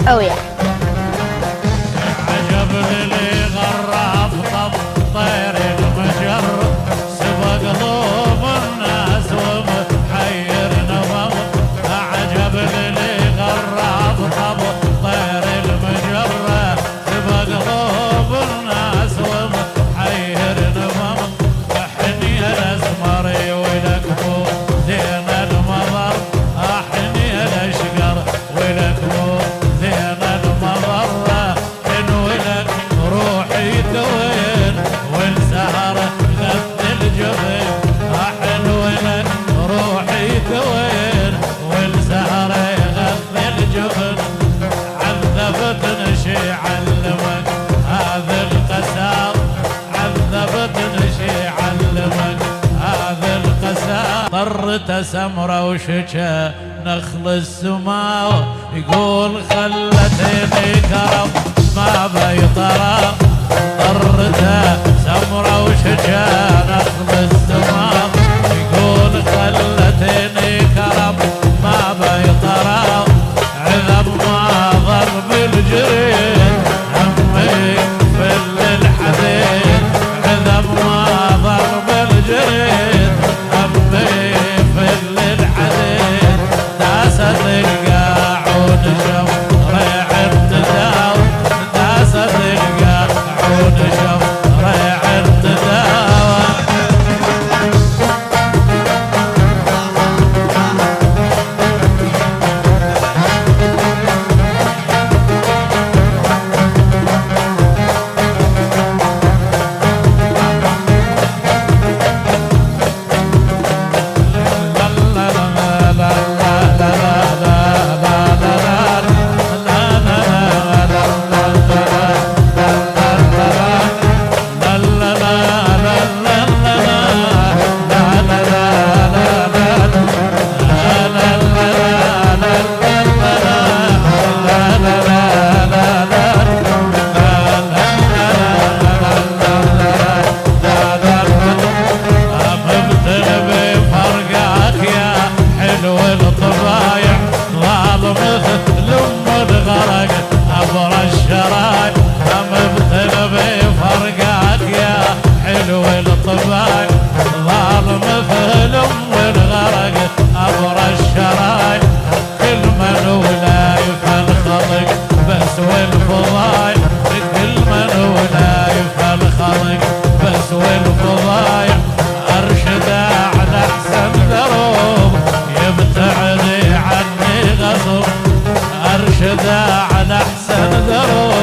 Oh yeah. عجب للي غرف طب طير المجر سبق قلوب الناس ومحير نظم. عجب للي غرف طب طير المجر سبق قلوب الناس ومحير نظم. احني الاسمري ولك مو زين المضر احني الاشقر ولك مو زين المضر. ولك روحي توين والسهر غث الجبين احن ولك روحي توين والسهر غث الجبن. عذبت نشي علمك هذا القسام عذبت نشي علمك هذا القسام. طرت سمرة وشجا نخل السماء يقول خلتني كرم ما بيطرى. طرته سمرة وشجا نخل السماء يقول خلتني كرم ما بيطرى. عذب ما ضرب الجريد همي فل الحديد عذب ما ضرب الجريد همي فل الحديد. داست القاعون شم ريع التداو داست القاعون شم ريع التداو. أرشد على أحسن دروب